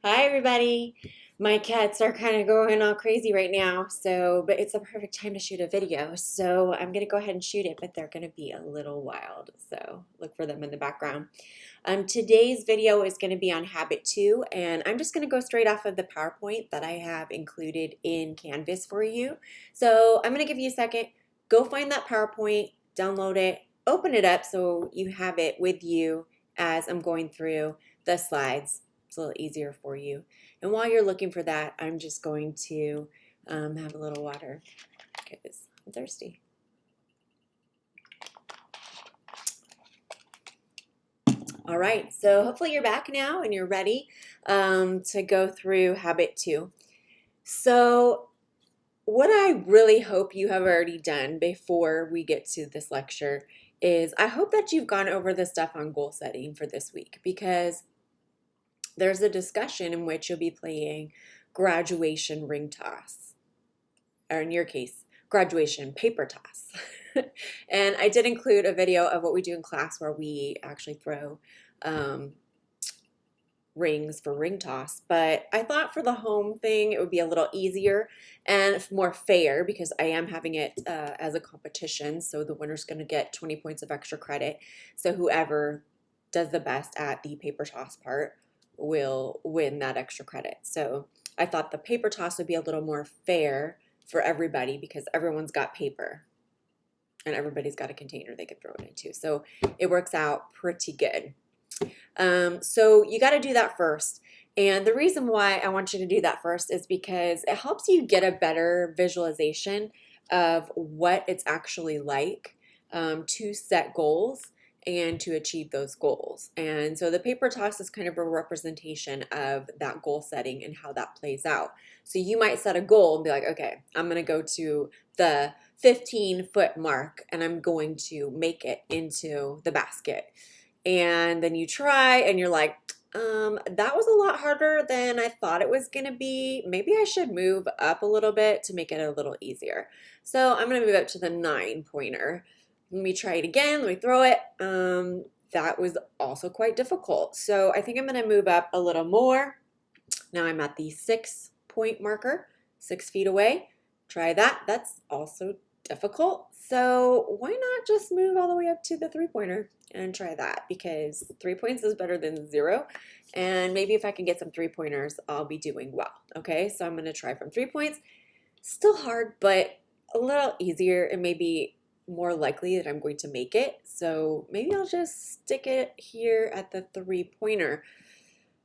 Hi, everybody. My cats are kind of going all crazy right now, but it's a perfect time to shoot a video. So I'm going to go ahead and shoot it, but they're going to be a little wild. So look for them in the background. Today's video is going to be on habit 2, and I'm just going to go straight off of the PowerPoint that I have included in Canvas for you. So I'm going to give you a second. Go find that PowerPoint, download it, open it up so you have it with you as I'm going through the slides. It's a little easier for you. And while you're looking for that, I'm just going to have a little water because I'm thirsty. All right, so hopefully you're back now and you're ready to go through habit 2. So what I really hope you have already done before we get to this lecture is I hope that you've gone over the stuff on goal setting for this week, because there's a discussion in which you'll be playing graduation ring toss, or in your case, graduation paper toss. And I did include a video of what we do in class where we actually throw rings for ring toss, but I thought for the home thing it would be a little easier and more fair because I am having it as a competition, so the winner's going to get 20 points of extra credit. So whoever does the best at the paper toss part will win that extra credit. So I thought the paper toss would be a little more fair for everybody because everyone's got paper and everybody's got a container they could throw it into. So it works out pretty good. So you got to do that first. And the reason why I want you to do that first is because it helps you get a better visualization of what it's actually like to set goals and to achieve those goals. And so the paper toss is kind of a representation of that goal setting and how that plays out. So you might set a goal and be like, okay, I'm going to go to the 15-foot mark and I'm going to make it into the basket. And then you try and you're like, that was a lot harder than I thought it was going to be. Maybe I should move up a little bit to make it a little easier. So I'm going to move up to the 9-pointer. Let me try it again. Let me throw it. That was also quite difficult. So I think I'm going to move up a little more. Now I'm at the 6-point marker, 6 feet away. Try that. That's also difficult. So why not just move all the way up to the 3-pointer and try that, because 3 points is better than 0. And maybe if I can get some 3-pointers, I'll be doing well. Okay, so I'm going to try from 3 points. Still hard, but a little easier and maybe more likely that I'm going to make it. So maybe I'll just stick it here at the 3-pointer.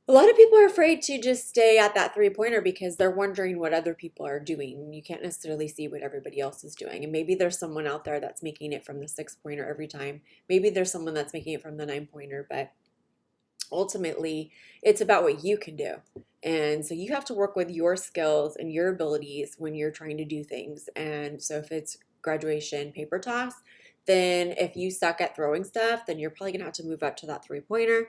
A lot of people are afraid to just stay at that 3-pointer because they're wondering what other people are doing. You can't necessarily see what everybody else is doing. And maybe there's someone out there that's making it from the 6-pointer every time. Maybe there's someone that's making it from the 9-pointer, but ultimately it's about what you can do. And so you have to work with your skills and your abilities when you're trying to do things. And so if it's graduation paper toss, then if you suck at throwing stuff, then you're probably gonna have to move up to that 3-pointer.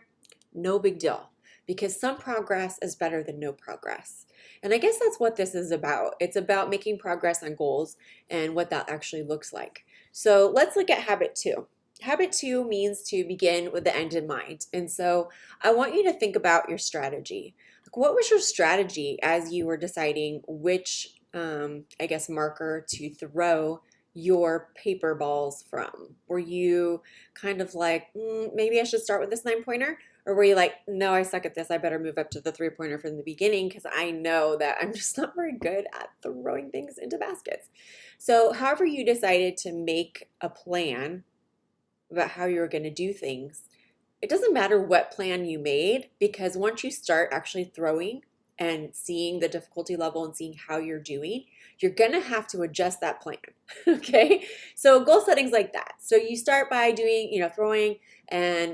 No big deal, because some progress is better than no progress. And I guess that's what this is about. It's about making progress on goals and what that actually looks like. So let's look at habit 2. Habit 2 means to begin with the end in mind. And so I want you to think about your strategy. Like, what was your strategy as you were deciding which, marker to throw your paper balls from? Were you kind of like, maybe I should start with this 9-pointer? Or were you like, no, I suck at this. I better move up to the 3-pointer from the beginning because I know that I'm just not very good at throwing things into baskets. So however you decided to make a plan about how you're going to do things, it doesn't matter what plan you made, because once you start actually throwing and seeing the difficulty level and seeing how you're doing, you're going to have to adjust that plan. Okay? So goal setting's like that. So you start by doing, throwing, and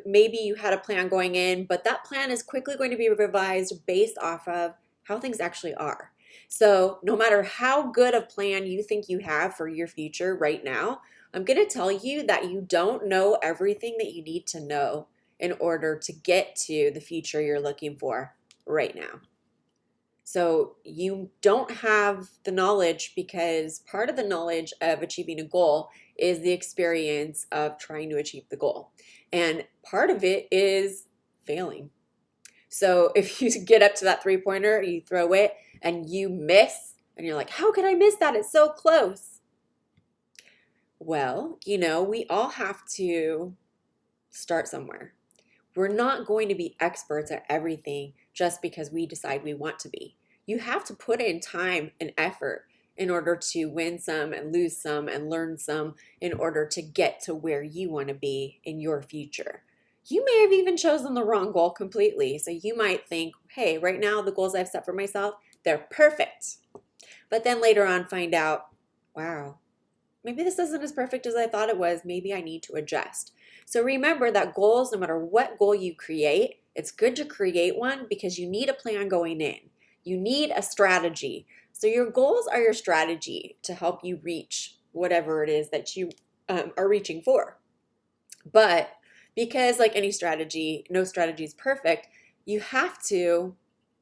maybe you had a plan going in, but that plan is quickly going to be revised based off of how things actually are. So no matter how good a plan you think you have for your future right now, I'm going to tell you that you don't know everything that you need to know in order to get to the future you're looking for right now. So you don't have the knowledge, because part of the knowledge of achieving a goal is the experience of trying to achieve the goal. And part of it is failing. So if you get up to that three-pointer, you throw it and you miss, and you're like, how could I miss that? It's so close. Well, we all have to start somewhere. We're not going to be experts at everything just because we decide we want to be. You have to put in time and effort in order to win some and lose some and learn some in order to get to where you want to be in your future. You may have even chosen the wrong goal completely. So you might think, hey, right now the goals I've set for myself, they're perfect. But then later on find out, wow, maybe this isn't as perfect as I thought it was. Maybe I need to adjust. So remember that goals, no matter what goal you create, it's good to create one because you need a plan going in. You need a strategy. So your goals are your strategy to help you reach whatever it is that you are reaching for. But because like any strategy, no strategy is perfect, you have to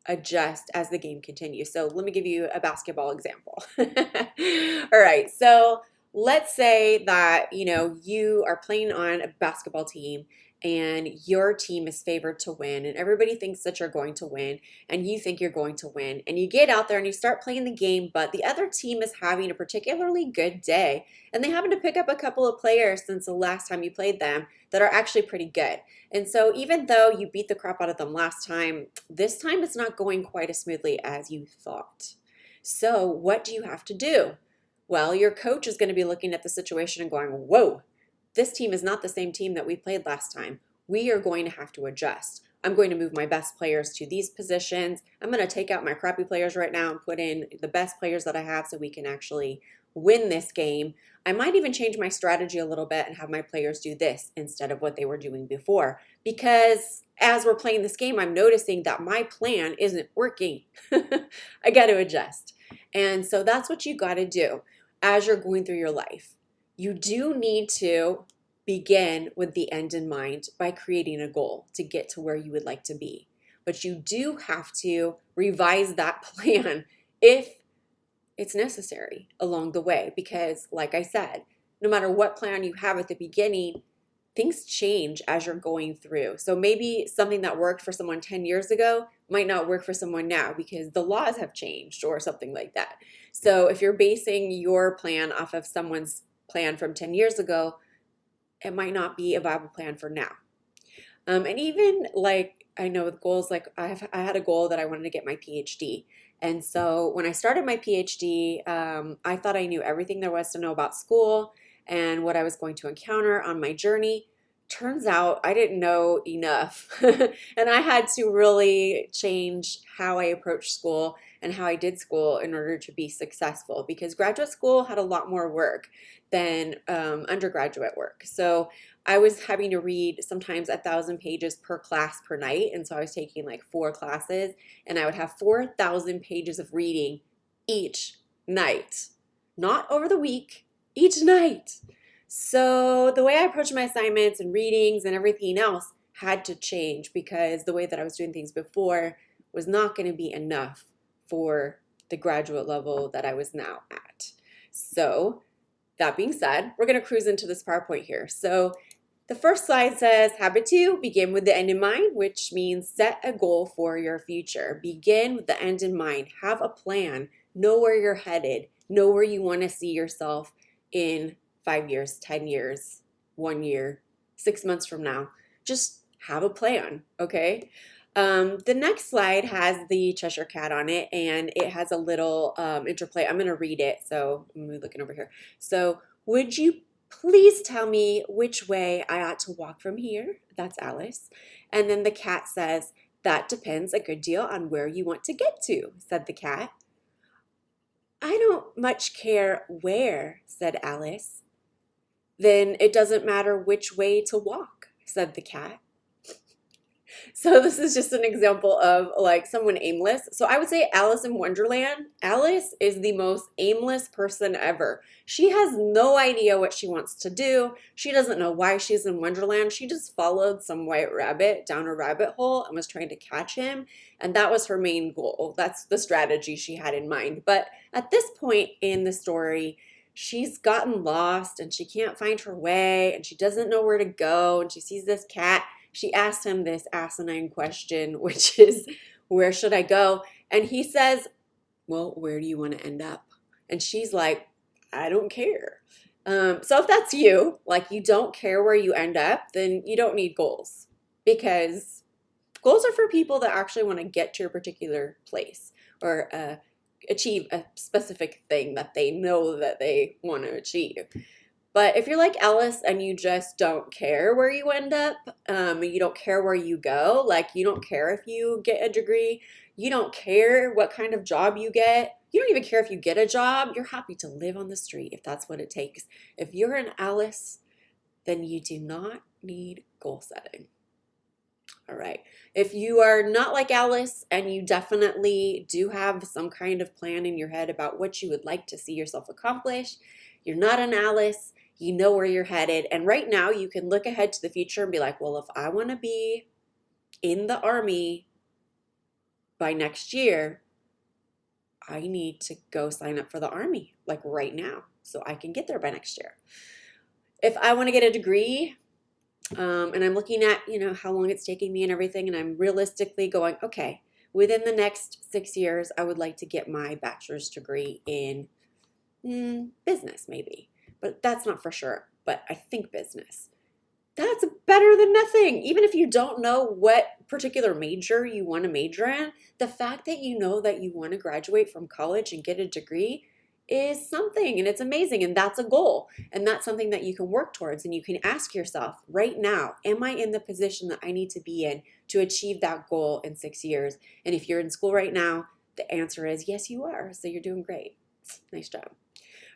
adjust as the game continues. So let me give you a basketball example. All right, so let's say that you are playing on a basketball team and your team is favored to win and everybody thinks that you're going to win and you think you're going to win and you get out there and you start playing the game, but the other team is having a particularly good day and they happen to pick up a couple of players since the last time you played them that are actually pretty good. And so even though you beat the crap out of them last time, this time it's not going quite as smoothly as you thought. So what do you have to do? Well, your coach is going to be looking at the situation and going, whoa, this team is not the same team that we played last time. We are going to have to adjust. I'm going to move my best players to these positions. I'm going to take out my crappy players right now and put in the best players that I have so we can actually win this game. I might even change my strategy a little bit and have my players do this instead of what they were doing before. Because as we're playing this game, I'm noticing that my plan isn't working. I got to adjust. And so that's what you got to do as you're going through your life. You do need to begin with the end in mind by creating a goal to get to where you would like to be. But you do have to revise that plan if it's necessary along the way, because like I said, no matter what plan you have at the beginning, things change as you're going through. So maybe something that worked for someone 10 years ago might not work for someone now because the laws have changed or something like that. So if you're basing your plan off of someone's plan from 10 years ago, it might not be a viable plan for now. And even like I know with goals, like I had a goal that I wanted to get my PhD. And so when I started my PhD, I thought I knew everything there was to know about school and what I was going to encounter on my journey. Turns out I didn't know enough. And I had to really change how I approached school and how I did school in order to be successful, because graduate school had a lot more work than undergraduate work. So I was having to read sometimes 1,000 pages per class per night. And so I was taking like 4 classes and I would have 4,000 pages of reading each night, not over the week, each night. So the way I approached my assignments and readings and everything else had to change because the way that I was doing things before was not going to be enough for the graduate level that I was now at. So that being said, we're going to cruise into this PowerPoint here. So the first slide says, habit 2, begin with the end in mind, which means set a goal for your future. Begin with the end in mind. Have a plan. Know where you're headed. Know where you want to see yourself in 5 years, 10 years, 1 year, 6 months from now. Just have a plan, okay? The next slide has the Cheshire cat on it, and it has a little interplay. I'm going to read it, so I'm looking over here. So, would you please tell me which way I ought to walk from here? That's Alice. And then the cat says, that depends a good deal on where you want to get to, said the cat. I don't much care where, said Alice. Then it doesn't matter which way to walk, said the cat. So this is just an example of like someone aimless. So I would say Alice in Wonderland. Alice is the most aimless person ever. She has no idea what she wants to do. She doesn't know why she's in Wonderland. She just followed some white rabbit down a rabbit hole and was trying to catch him. And that was her main goal. That's the strategy she had in mind. But at this point in the story, she's gotten lost and she can't find her way and she doesn't know where to go. And she sees this cat she asked him this asinine question, which is, where should I go? And he says, well, where do you want to end up? And she's like, I don't care. So if that's you, like you don't care where you end up, then you don't need goals, because goals are for people that actually want to get to a particular place or achieve a specific thing that they know that they want to achieve. But if you're like Ellis and you just don't care where you end up, you don't care where you go, like you don't care if you get a degree, you don't care what kind of job you get, you don't even care if you get a job, you're happy to live on the street if that's what it takes. If you're an Alice, then you do not need goal setting. All right. If you are not like Alice and you definitely do have some kind of plan in your head about what you would like to see yourself accomplish, you're not an Alice, you know where you're headed. And right now you can look ahead to the future and be like, well, if I want to be in the Army by next year, I need to go sign up for the Army like right now so I can get there by next year. If I want to get a degree, and I'm looking at, how long it's taking me and everything, and I'm realistically going, okay, within the next 6 years, I would like to get my bachelor's degree in business, maybe. But that's not for sure, but I think business. That's better than nothing. Even if you don't know what particular major you want to major in, the fact that you know that you want to graduate from college and get a degree is something, and it's amazing, and that's a goal, and that's something that you can work towards, and you can ask yourself right now, am I in the position that I need to be in to achieve that goal in 6 years? And if you're in school right now, the answer is yes, you are, so you're doing great. Nice job.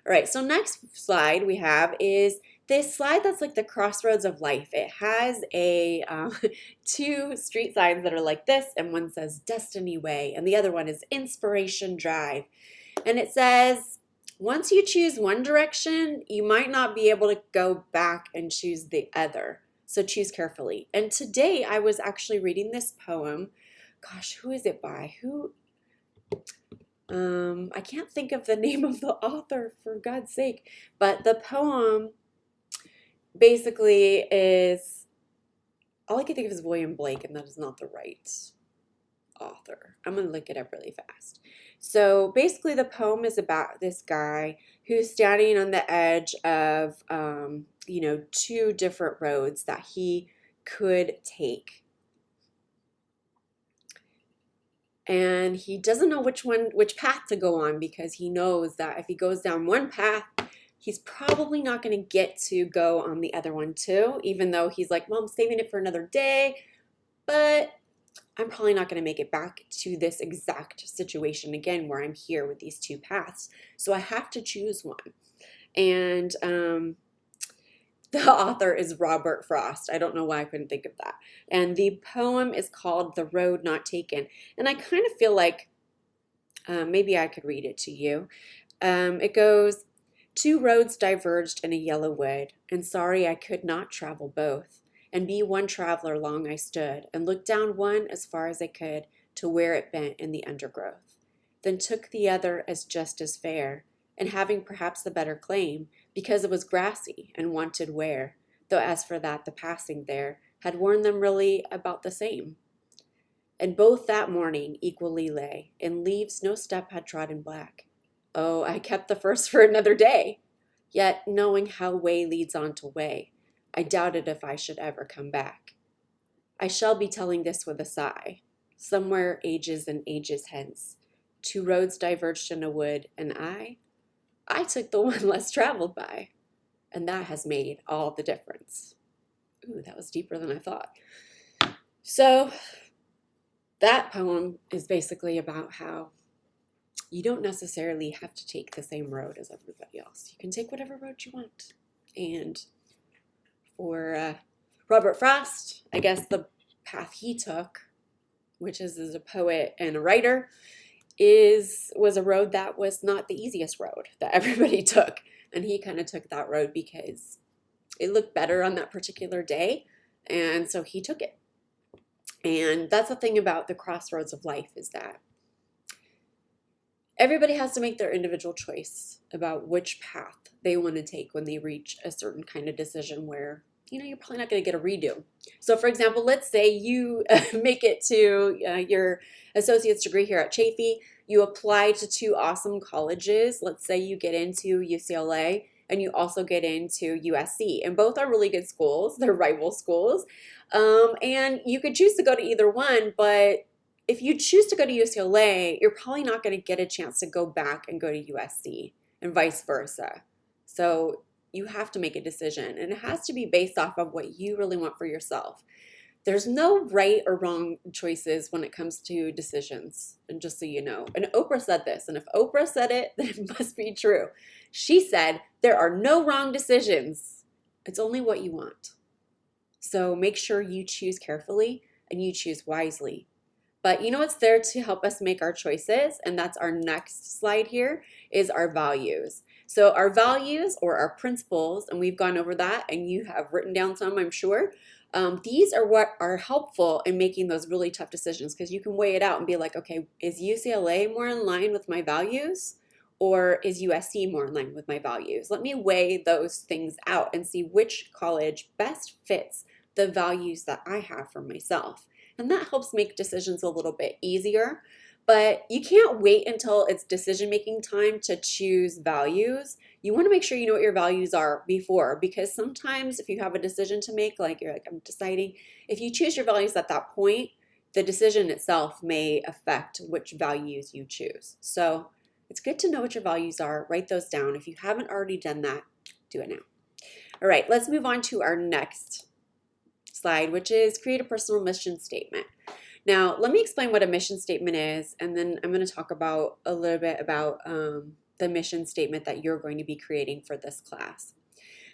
All right, so next slide we have is this slide that's like the crossroads of life. It has a 2 street signs that are like this, and one says Destiny Way, and the other one is Inspiration Drive. And it says, once you choose one direction, you might not be able to go back and choose the other. So choose carefully. And today I was actually reading this poem. Gosh, who is it by? I can't think of the name of the author, for God's sake. But the poem basically is, all I can think of is William Blake, and that is not the right author. I'm going to look it up really fast. So basically the poem is about this guy who's standing on the edge of, 2 different roads that he could take. And he doesn't know which path to go on, because he knows that if he goes down one path, he's probably not going to get to go on the other one too, even though he's like, well, I'm saving it for another day, but I'm probably not going to make it back to this exact situation again where I'm here with these 2 paths. So I have to choose one. And the author is Robert Frost. I don't know why I couldn't think of that. And the poem is called The Road Not Taken. And I kind of feel like maybe I could read it to you. It goes, 2 roads diverged in a yellow wood, and sorry I could not travel both. And be one traveler long I stood, and looked down one as far as I could to where it bent in the undergrowth. Then took the other as just as fair, and having perhaps the better claim, because it was grassy and wanted wear, though as for that the passing there had worn them really about the same. And both that morning equally lay, in leaves no step had trodden black. Oh, I kept the first for another day, yet knowing how way leads on to way, I doubted if I should ever come back. I shall be telling this with a sigh. Somewhere ages and ages hence, 2 roads diverged in a wood, and I took the one less traveled by, and that has made all the difference. Ooh, that was deeper than I thought. So that poem is basically about how you don't necessarily have to take the same road as everybody else. You can take whatever road you want. And for Robert Frost, I guess the path he took, which is as a poet and a writer, was a road that was not the easiest road that everybody took. And he kind of took that road because it looked better on that particular day. And so he took it. And that's the thing about the crossroads of life, is that everybody has to make their individual choice about which path they want to take when they reach a certain kind of decision where, you're probably not going to get a redo. So for example, let's say you make it to your associate's degree here at Chafee. You apply to 2 awesome colleges. Let's say you get into UCLA and you also get into USC. And both are really good schools. They're rival schools. And you could choose to go to either one, but if you choose to go to UCLA, you're probably not going to get a chance to go back and go to USC and vice versa. So you have to make a decision, and it has to be based off of what you really want for yourself. There's no right or wrong choices when it comes to decisions, and just so you know. And Oprah said this, and if Oprah said it, then it must be true. She said, there are no wrong decisions. It's only what you want. So make sure you choose carefully and you choose wisely. But you know what's there to help us make our choices? And that's our next slide here, is our values. So our values or our principles, and we've gone over that and you have written down some, I'm sure. These are what are helpful in making those really tough decisions, because you can weigh it out and be like, okay, is UCLA more in line with my values, or is USC more in line with my values? Let me weigh those things out and see which college best fits the values that I have for myself. And that helps make decisions a little bit easier. But you can't wait until it's decision-making time to choose values. You want to make sure you know what your values are before, because sometimes if you have a decision to make, like you're like, I'm deciding, if you choose your values at that point, the decision itself may affect which values you choose. So it's good to know what your values are. Write those down. If you haven't already done that, do it now. All right, let's move on to our next slide, which is create a personal mission statement. Now, let me explain what a mission statement is, and then I'm going to talk about a little bit about the mission statement that you're going to be creating for this class.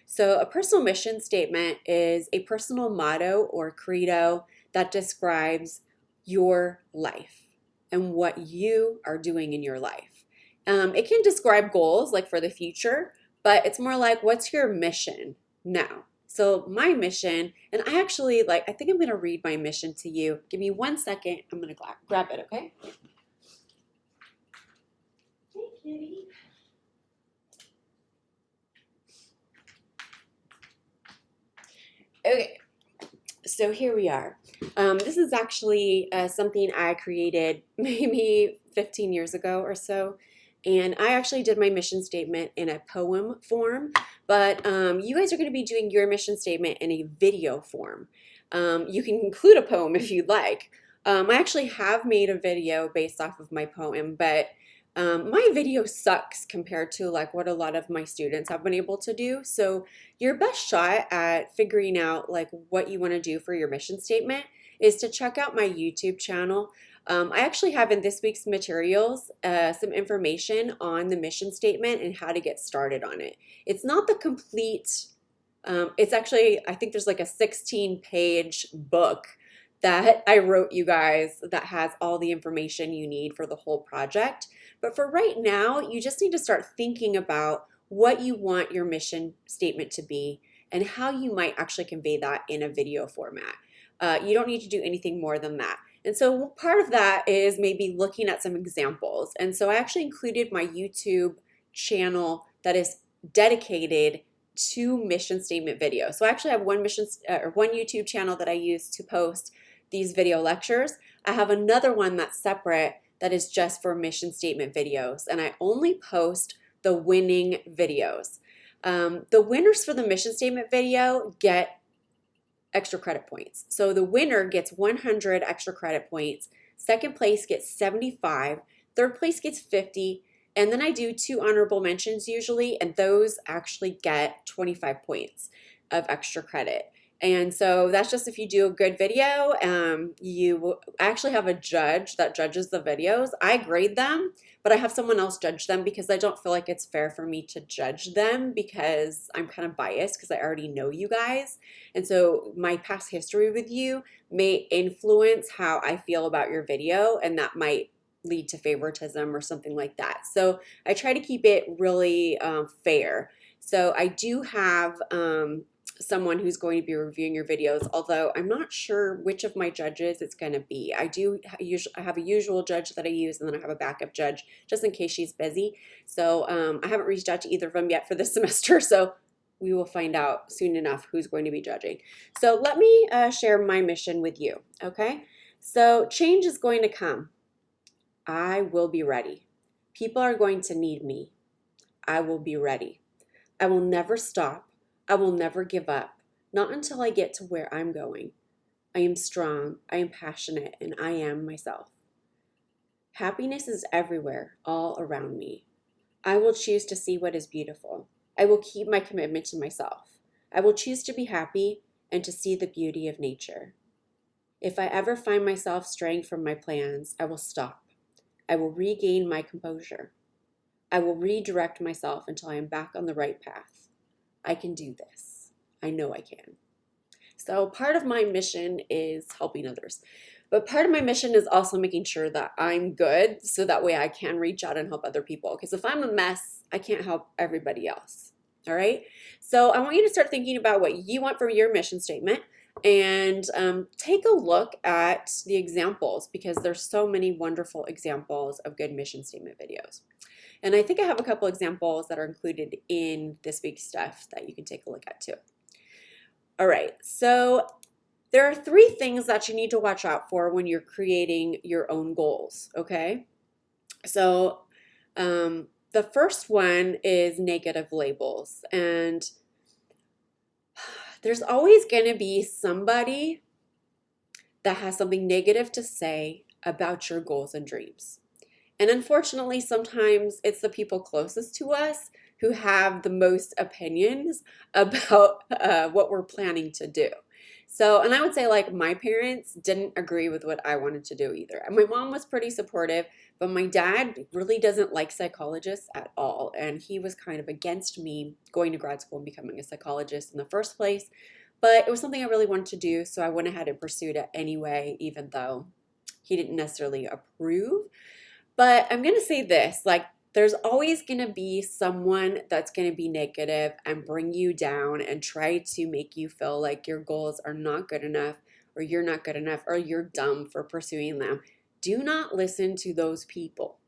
So a personal mission statement is a personal motto or credo that describes your life and what you are doing in your life. It can describe goals like for the future, but it's more like, what's your mission now? So my mission, and I actually I think I'm going to read my mission to you. Give me 1 second. I'm going to grab it, okay? Hey, kitty. Okay, so here we are. This is actually something I created maybe 15 years ago or so. And I actually did my mission statement in a poem form, but you guys are going to be doing your mission statement in a video form. You can include a poem if you'd like. I actually have made a video based off of my poem, but my video sucks compared to like what a lot of my students have been able to do. So your best shot at figuring out like what you want to do for your mission statement is to check out my YouTube channel. I actually have in this week's materials some information on the mission statement and how to get started on it. It's not the complete, it's actually, I think there's like a 16-page book that I wrote you guys that has all the information you need for the whole project. But for right now, you just need to start thinking about what you want your mission statement to be and how you might actually convey that in a video format. You don't need to do anything more than that. And so part of that is maybe looking at some examples. And so I actually included my YouTube channel that is dedicated to mission statement videos. So I actually have one YouTube channel that I use to post these video lectures. I have another one that's separate that is just for mission statement videos. And I only post the winning videos. The winners for the mission statement video get extra credit points. So the winner gets 100 extra credit points. Second place gets 75. Third place gets 50. And then I do 2 honorable mentions usually, and those actually get 25 points of extra credit. And so that's just if you do a good video. You actually have a judge that judges the videos. I grade them, but I have someone else judge them because I don't feel like it's fair for me to judge them because I'm kind of biased because I already know you guys. And so my past history with you may influence how I feel about your video, and that might lead to favoritism or something like that. So I try to keep it really fair. So I do have someone who's going to be reviewing your videos, although I'm not sure which of my judges it's going to be. I have a usual judge that I use, and then I have a backup judge just in case she's busy. So I haven't reached out to either of them yet for this semester, so we will find out soon enough who's going to be judging. So let me share my mission with you, okay? So change is going to come. I will be ready. People are going to need me. I will be ready. I will never stop. I will never give up. Not until I get to where I'm going. I am strong. I am passionate, and I am myself. Happiness is everywhere, all around me. I will choose to see what is beautiful. I will keep my commitment to myself. I will choose to be happy and to see the beauty of nature. If I ever find myself straying from my plans, I will stop. I will regain my composure. I will redirect myself until I am back on the right path. I can do this. I know I can. So part of my mission is helping others. But part of my mission is also making sure that I'm good so that way I can reach out and help other people. Because if I'm a mess, I can't help everybody else. All right? So I want you to start thinking about what you want from your mission statement and take a look at the examples because there's so many wonderful examples of good mission statement videos. And I think I have a couple examples that are included in this week's stuff that you can take a look at too. All right, so there are 3 things that you need to watch out for when you're creating your own goals, okay? So the first one is negative labels. And there's always going to be somebody that has something negative to say about your goals and dreams. And unfortunately, sometimes it's the people closest to us who have the most opinions about what we're planning to do. So, and I would say like my parents didn't agree with what I wanted to do either. And my mom was pretty supportive, but my dad really doesn't like psychologists at all. And he was kind of against me going to grad school and becoming a psychologist in the first place. But it was something I really wanted to do, so I went ahead and pursued it anyway, even though he didn't necessarily approve. But I'm going to say this, like, there's always going to be someone that's going to be negative and bring you down and try to make you feel like your goals are not good enough or you're not good enough or you're dumb for pursuing them. Do not listen to those people.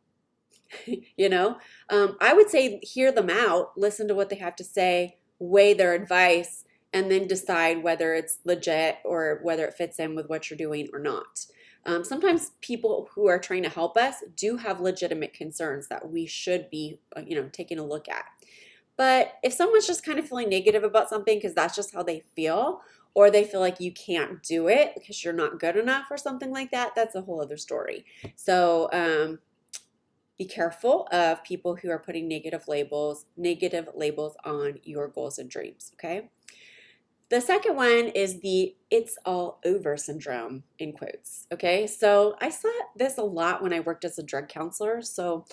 You know, I would say hear them out, listen to what they have to say, weigh their advice, and then decide whether it's legit or whether it fits in with what you're doing or not. Sometimes people who are trying to help us do have legitimate concerns that we should be, taking a look at. But if someone's just kind of feeling negative about something because that's just how they feel, or they feel like you can't do it because you're not good enough or something like that, that's a whole other story. So be careful of people who are putting negative labels on your goals and dreams, okay? The second one is the "it's all over" syndrome, in quotes, okay? So I saw this a lot when I worked as a drug counselor. So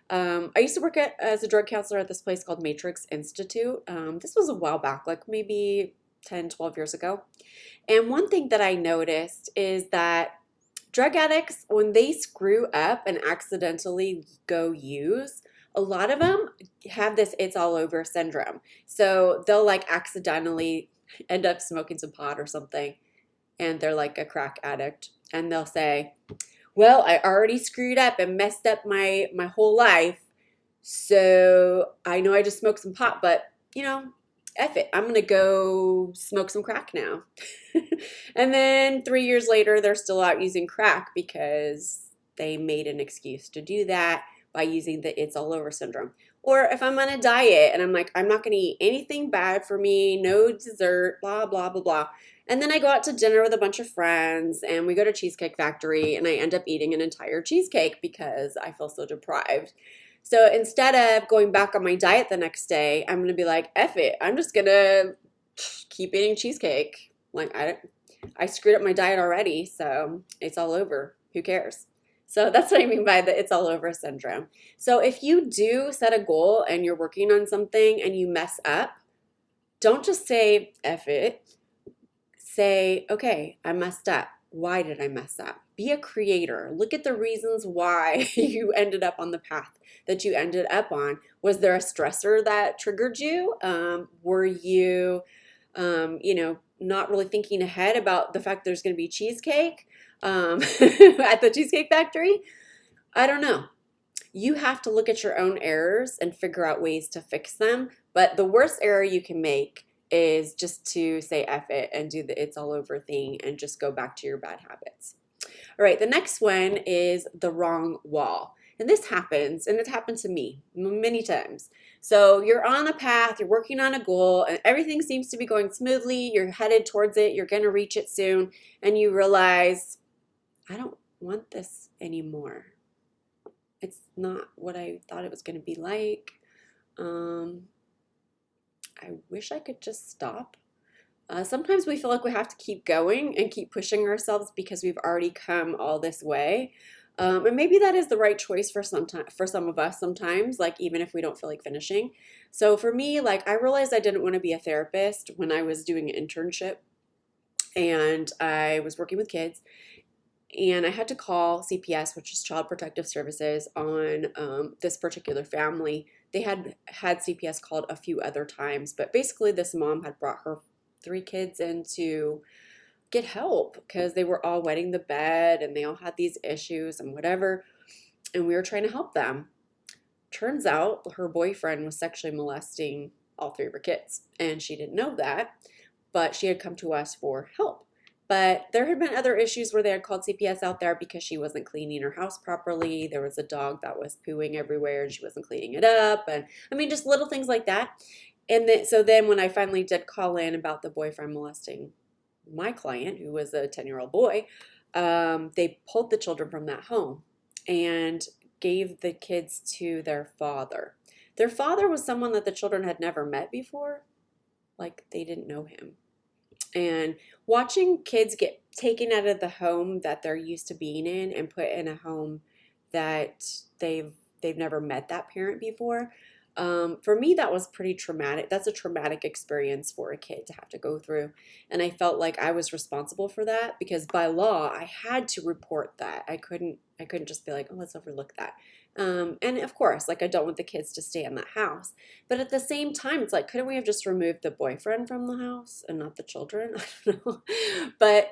I used to work as a drug counselor at this place called Matrix Institute. This was a while back, like maybe 10, 12 years ago. And one thing that I noticed is that drug addicts, when they screw up and accidentally go use, a lot of them have this "it's all over" syndrome. So they'll like accidentally end up smoking some pot or something, and they're like a crack addict, and they'll say, well, I already screwed up and messed up my whole life, so I know I just smoked some pot, but F it, I'm gonna go smoke some crack now. And then 3 years later they're still out using crack because they made an excuse to do that by using the "it's all over" syndrome. Or if I'm on a diet and I'm like, I'm not going to eat anything bad for me, no dessert, blah, blah, blah, blah. And then I go out to dinner with a bunch of friends and we go to Cheesecake Factory and I end up eating an entire cheesecake because I feel so deprived. So instead of going back on my diet the next day, I'm going to be like, F it, I'm just going to keep eating cheesecake. Like, I screwed up my diet already, so it's all over. Who cares? So that's what I mean by the "it's all over" syndrome. So if you do set a goal and you're working on something and you mess up, don't just say F it. Say, okay, I messed up. Why did I mess up? Be a creator. Look at the reasons why you ended up on the path that you ended up on. Was there a stressor that triggered you? Were you, not really thinking ahead about the fact there's going to be cheesecake at the Cheesecake Factory? I don't know. You have to look at your own errors and figure out ways to fix them. But the worst error you can make is just to say F it and do the it's all over thing and just go back to your bad habits. All right, the next one is the wrong wall. And this happens, and it happened to me many times. So you're on a path, you're working on a goal, and everything seems to be going smoothly. You're headed towards it, you're going to reach it soon, and you realize, I don't want this anymore. It's not what I thought it was going to be like. I wish I could just stop. Sometimes we feel like we have to keep going and keep pushing ourselves because we've already come all this way. And maybe that is the right choice for some of us sometimes, like even if we don't feel like finishing. So for me, like I realized I didn't want to be a therapist when I was doing an internship and I was working with kids. And I had to call CPS, which is Child Protective Services, on this particular family. They had CPS called a few other times, but basically this mom had brought her 3 kids in to get help because they were all wetting the bed and they all had these issues and whatever, and we were trying to help them. Turns out her boyfriend was sexually molesting all 3 of her kids, and she didn't know that, but she had come to us for help. But there had been other issues where they had called CPS out there because she wasn't cleaning her house properly. There was a dog that was pooing everywhere and she wasn't cleaning it up. And I mean, just little things like that. And so then when I finally did call in about the boyfriend molesting my client, who was a 10-year-old boy, they pulled the children from that home and gave the kids to their father. Their father was someone that the children had never met before. Like they didn't know him. And watching kids get taken out of the home that they're used to being in and put in a home that they've never met that parent before, for me, that was pretty traumatic. That's a traumatic experience for a kid to have to go through. And I felt like I was responsible for that because by law, I had to report that. I couldn't just be like, oh, let's overlook that. And of course, like I don't want the kids to stay in that house. But at the same time, it's like, couldn't we have just removed the boyfriend from the house and not the children? I don't know. But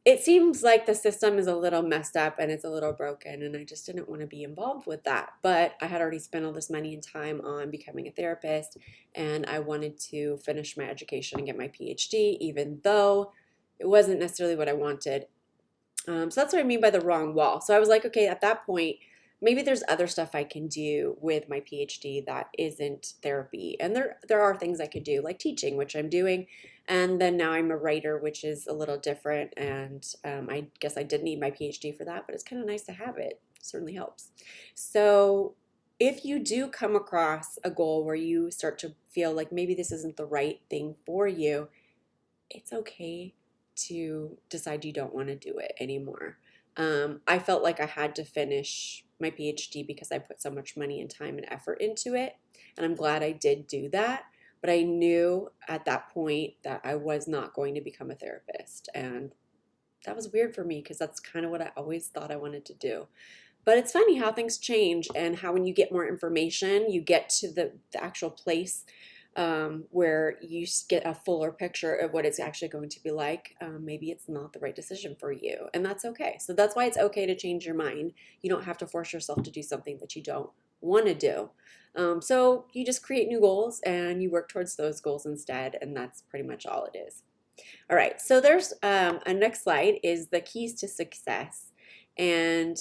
it seems like the system is a little messed up and it's a little broken, and I just didn't want to be involved with that. But I had already spent all this money and time on becoming a therapist, and I wanted to finish my education and get my PhD, even though it wasn't necessarily what I wanted. So that's what I mean by the wrong wall. So I was like, okay, at that point, maybe there's other stuff I can do with my PhD that isn't therapy. And there are things I could do, like teaching, which I'm doing. And then now I'm a writer, which is a little different. And I guess I didn't need my PhD for that, but it's kind of nice to have it. It certainly helps. So if you do come across a goal where you start to feel like maybe this isn't the right thing for you, it's okay to decide you don't want to do it anymore. I felt like I had to finish my PhD because I put so much money and time and effort into it, and I'm glad I did do that. But I knew at that point that I was not going to become a therapist, and that was weird for me because that's kind of what I always thought I wanted to do. But it's funny how things change and how when you get more information, you get to the actual place where you get a fuller picture of what it's actually going to be like. Maybe it's not the right decision for you, and that's okay. So that's why it's okay to change your mind. You don't have to force yourself to do something that you don't want to do. So you just create new goals and you work towards those goals instead, and that's pretty much all it is. All right, so there's a next slide is the keys to success. And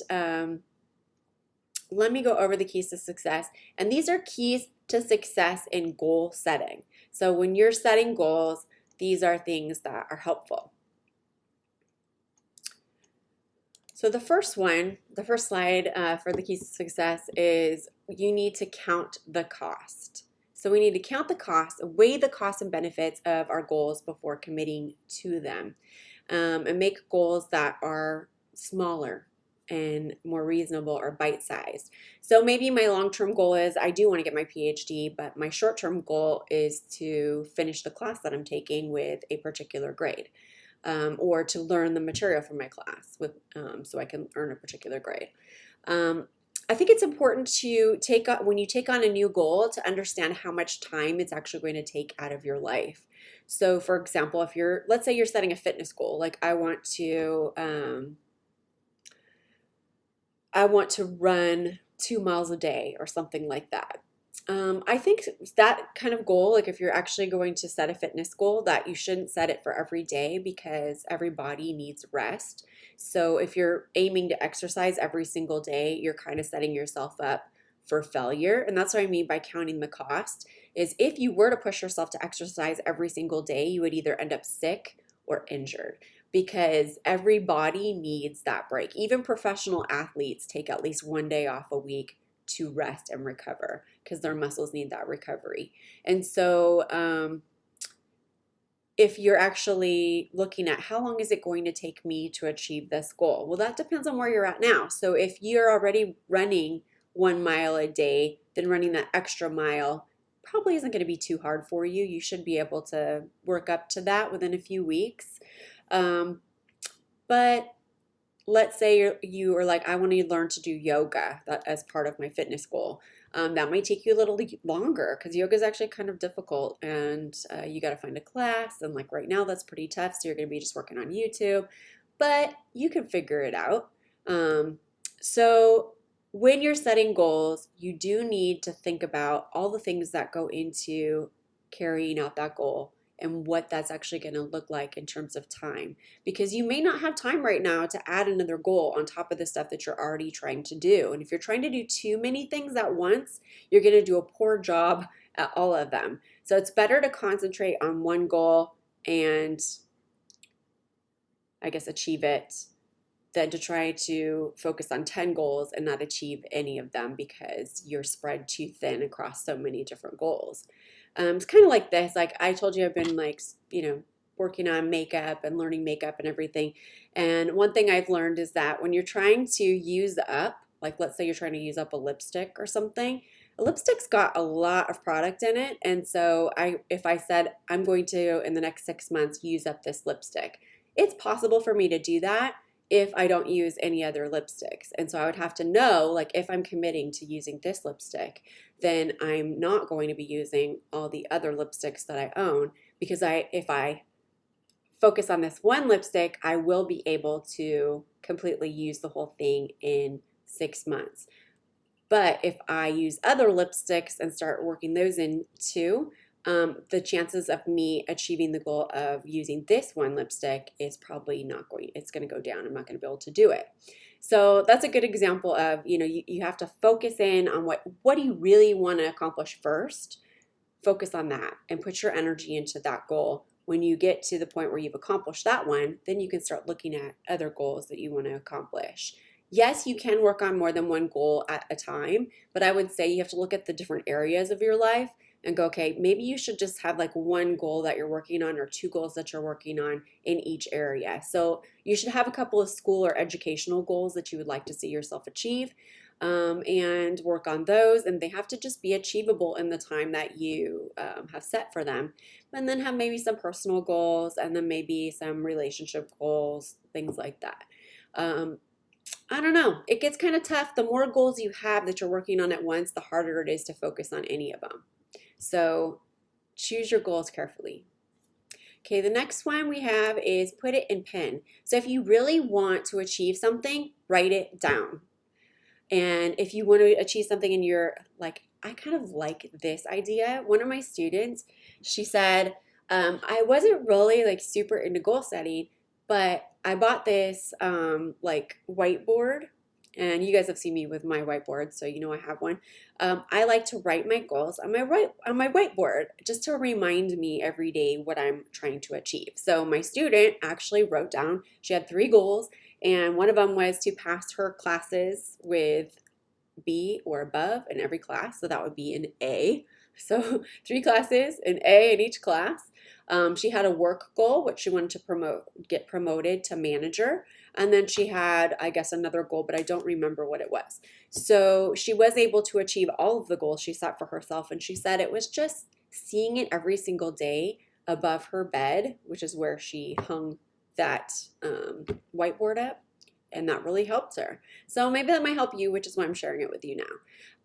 let me go over the keys to success. And these are keys to success in goal setting. So when you're setting goals, these are things that are helpful. So the first slide for the keys to success is you need to count the cost. So we need to count the cost, weigh the costs and benefits of our goals before committing to them, and make goals that are smaller and more reasonable or bite-sized. So maybe my long-term goal is I do want to get my PhD, but my short-term goal is to finish the class that I'm taking with a particular grade, or to learn the material from my class with so I can earn a particular grade. I think it's important to when you take on a new goal to understand how much time it's actually going to take out of your life. So for example, if let's say you're setting a fitness goal, like I want to run 2 miles a day or something like that. I think that kind of goal, like if you're actually going to set a fitness goal, that you shouldn't set it for every day because every body needs rest. So if you're aiming to exercise every single day, you're kind of setting yourself up for failure. And that's what I mean by counting the cost, is if you were to push yourself to exercise every single day, you would either end up sick or injured because every body needs that break. Even professional athletes take at least one day off a week to rest and recover because their muscles need that recovery. And so if you're actually looking at how long is it going to take me to achieve this goal, well, that depends on where you're at now. So if you're already running 1 mile a day, then running that extra mile probably isn't going to be too hard for you. You should be able to work up to that within a few weeks. But let's say you are like, I want to learn to do yoga as part of my fitness goal. That might take you a little longer because yoga is actually kind of difficult and you got to find a class. And like right now, that's pretty tough. So you're going to be just working on YouTube, but you can figure it out. So when you're setting goals, you do need to think about all the things that go into carrying out that goal and what that's actually going to look like in terms of time. Because you may not have time right now to add another goal on top of the stuff that you're already trying to do. And if you're trying to do too many things at once, you're going to do a poor job at all of them. So it's better to concentrate on one goal and, I guess, achieve it than to try to focus on 10 goals and not achieve any of them because you're spread too thin across so many different goals. It's kind of like this. Like I told you, I've been like, working on makeup and learning makeup and everything. And one thing I've learned is that when you're trying to use up, like let's say you're trying to use up a lipstick or something, a lipstick's got a lot of product in it. And so if I said I'm going to, in the next 6 months, use up this lipstick, it's possible for me to do that if I don't use any other lipsticks. And so I would have to know, like, if I'm committing to using this lipstick, then I'm not going to be using all the other lipsticks that I own because if I focus on this one lipstick, I will be able to completely use the whole thing in 6 months. But if I use other lipsticks and start working those in too, the chances of me achieving the goal of using this one lipstick is probably not going, it's going to go down. I'm not going to be able to do it. So that's a good example of, you have to focus in on what do you really want to accomplish first. Focus on that and put your energy into that goal. When you get to the point where you've accomplished that one, then you can start looking at other goals that you want to accomplish. Yes, you can work on more than one goal at a time, but I would say you have to look at the different areas of your life and go, okay, maybe you should just have like one goal that you're working on or 2 goals that you're working on in each area. So you should have a couple of school or educational goals that you would like to see yourself achieve and work on those. And they have to just be achievable in the time that you have set for them. And then have maybe some personal goals and then maybe some relationship goals, things like that. I don't know. It gets kind of tough. The more goals you have that you're working on at once, the harder it is to focus on any of them. So choose your goals carefully. Okay, the next one we have is put it in pen. So if you really want to achieve something, write it down. And if you want to achieve something and you're like, I kind of like this idea. One of my students, she said, I wasn't really like super into goal setting, but I bought this like whiteboard. And you guys have seen me with my whiteboard, so you know I have one. I like to write my goals on my whiteboard just to remind me every day what I'm trying to achieve. So my student actually wrote down, she had 3 goals, and one of them was to pass her classes with B or above in every class, so that would be an A. So 3 classes, an A in each class. She had a work goal, which she wanted to get promoted to manager. And then she had, I guess, another goal, but I don't remember what it was. So she was able to achieve all of the goals she set for herself. And she said it was just seeing it every single day above her bed, which is where she hung that whiteboard up. And that really helped her. So maybe that might help you, which is why I'm sharing it with you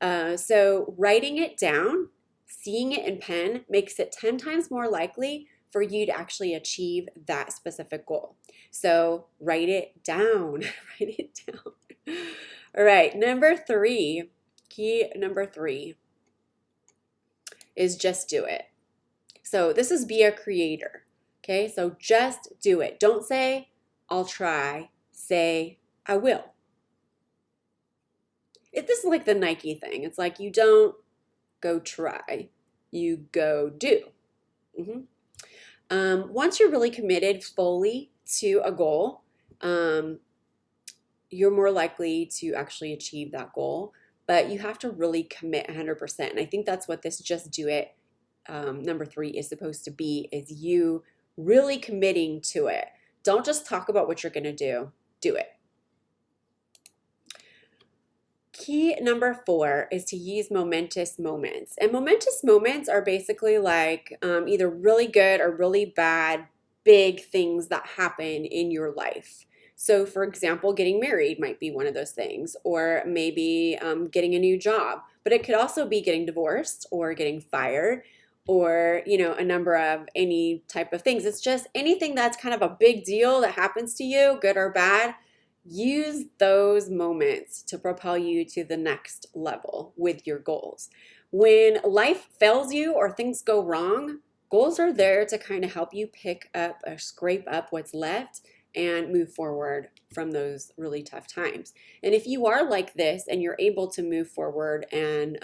now. So writing it down, seeing it in pen makes it 10 times more likely for you to actually achieve that specific goal. So write it down. Write it down. All right, number 3 Key number 3 is just do it. So this is be a creator. Okay, so just do it. Don't say, I'll try. Say, I will. This is like the Nike thing. It's like you don't go try, you go do. Once you're really committed fully to a goal, you're more likely to actually achieve that goal. But you have to really commit 100%. And I think that's what this just do it number 3 is supposed to be, is you really committing to it. Don't just talk about what you're going to do it. Key number 4 is to use momentous moments. And momentous moments are basically like either really good or really bad, big things that happen in your life. So for example, getting married might be one of those things, or maybe getting a new job. But it could also be getting divorced or getting fired, or a number of any type of things. It's just anything that's kind of a big deal that happens to you, good or bad. Use those moments to propel you to the next level with your goals. When life fails you or things go wrong, goals are there to kind of help you pick up or scrape up what's left and move forward from those really tough times. And if you are like this and you're able to move forward and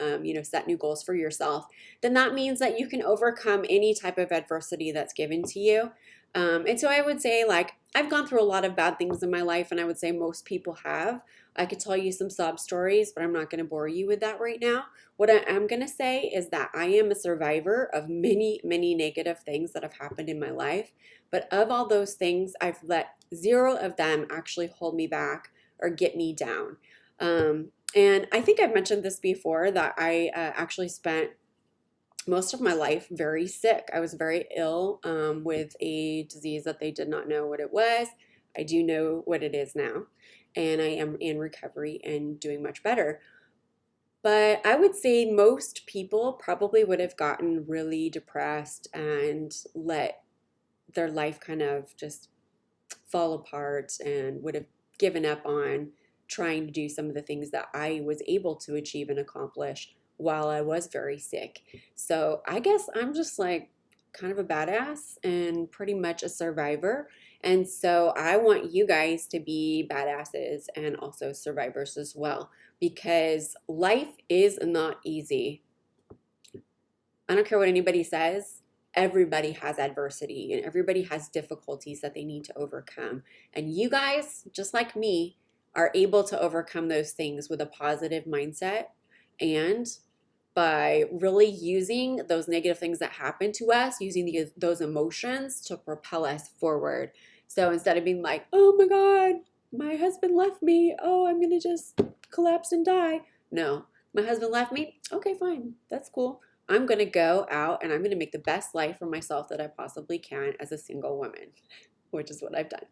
set new goals for yourself, then that means that you can overcome any type of adversity that's given to you. And so I would say, like, I've gone through a lot of bad things in my life, and I would say most people have. I could tell you some sob stories, but I'm not going to bore you with that right now. What I am going to say is that I am a survivor of many, many negative things that have happened in my life. But of all those things, I've let 0 of them actually hold me back or get me down. And I think I've mentioned this before, that I actually spent most of my life very sick. I was very ill with a disease that they did not know what it was. I do know what it is now, and I am in recovery and doing much better. But I would say most people probably would have gotten really depressed and let their life kind of just fall apart and would have given up on trying to do some of the things that I was able to achieve and accomplish while I was very sick. So I guess I'm just like kind of a badass and pretty much a survivor. And so I want you guys to be badasses and also survivors as well, because life is not easy. I don't care what anybody says. Everybody has adversity and everybody has difficulties that they need to overcome. And you guys, just like me, are able to overcome those things with a positive mindset and by really using those negative things that happen to us, using those emotions to propel us forward. So instead of being like, oh my God, my husband left me. Oh, I'm going to just collapse and die. No, my husband left me. Okay, fine. That's cool. I'm going to go out and I'm going to make the best life for myself that I possibly can as a single woman, which is what I've done.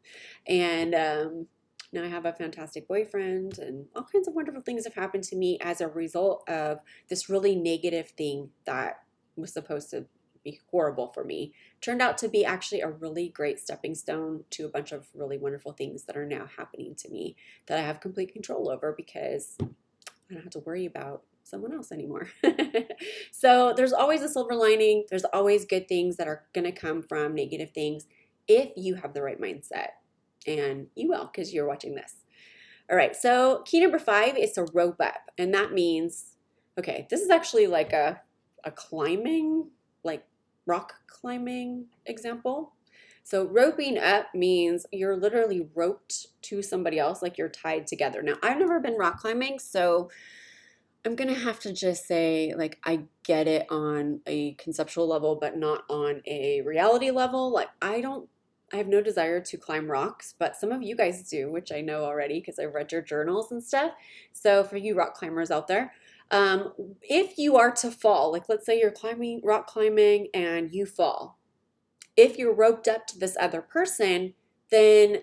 And now I have a fantastic boyfriend, and all kinds of wonderful things have happened to me as a result of this really negative thing that was supposed to be horrible for me. Turned out to be actually a really great stepping stone to a bunch of really wonderful things that are now happening to me that I have complete control over, because I don't have to worry about someone else anymore. So there's always a silver lining. There's always good things that are going to come from negative things if you have the right mindset. And you will, because you're watching this. All right, so key number 5 is to rope up. And that means, okay, this is actually like a climbing, like rock climbing example. So roping up means you're literally roped to somebody else, like you're tied together. Now, I've never been rock climbing, so I'm going to have to just say, like, I get it on a conceptual level, but not on a reality level. Like, I have no desire to climb rocks, but some of you guys do, which I know already because I've read your journals and stuff. So for you rock climbers out there, if you are to fall, like let's say you're rock climbing and you fall, if you're roped up to this other person, then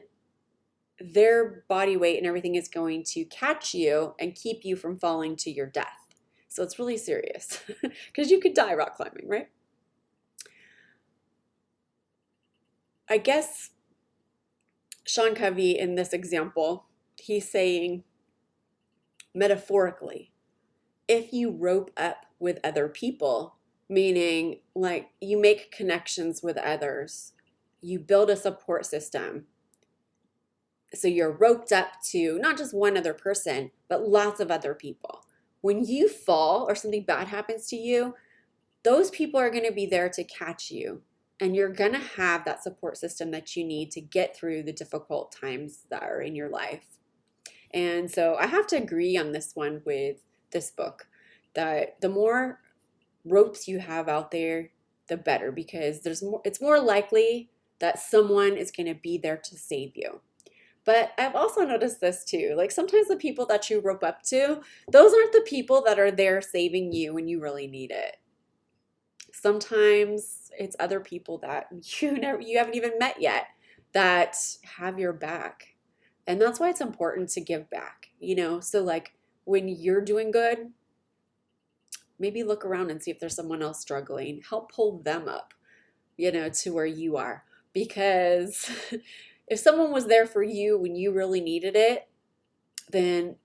their body weight and everything is going to catch you and keep you from falling to your death. So it's really serious because you could die rock climbing, right? I guess Sean Covey in this example, he's saying metaphorically if you rope up with other people, meaning like you make connections with others, you build a support system. So you're roped up to not just one other person, but lots of other people. When you fall or something bad happens to you, those people are going to be there to catch you. And you're going to have that support system that you need to get through the difficult times that are in your life. And so I have to agree on this one with this book, that the more ropes you have out there, the better, because it's more likely that someone is going to be there to save you. But I've also noticed this too. Like sometimes the people that you rope up to, those aren't the people that are there saving you when you really need it. Sometimes it's other people that you haven't even met yet that have your back. And that's why it's important to give back, So like when you're doing good, maybe look around and see if there's someone else struggling. Help pull them up, to where you are. Because if someone was there for you when you really needed it, then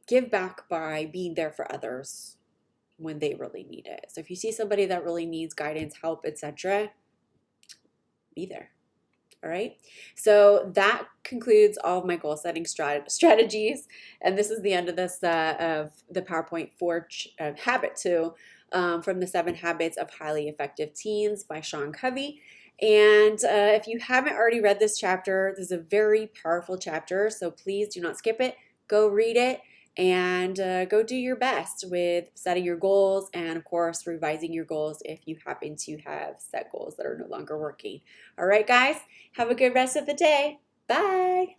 give back by being there for others when they really need it. So if you see somebody that really needs guidance, help, etc., be there. All right. So that concludes all of my goal setting strategies. And this is the end of this of the PowerPoint for Habit 2 from the 7 Habits of Highly Effective Teens by Sean Covey. And if you haven't already read this chapter, this is a very powerful chapter. So please do not skip it. Go read it and go do your best with setting your goals and, of course, revising your goals if you happen to have set goals that are no longer working. All right, guys, have a good rest of the day. Bye.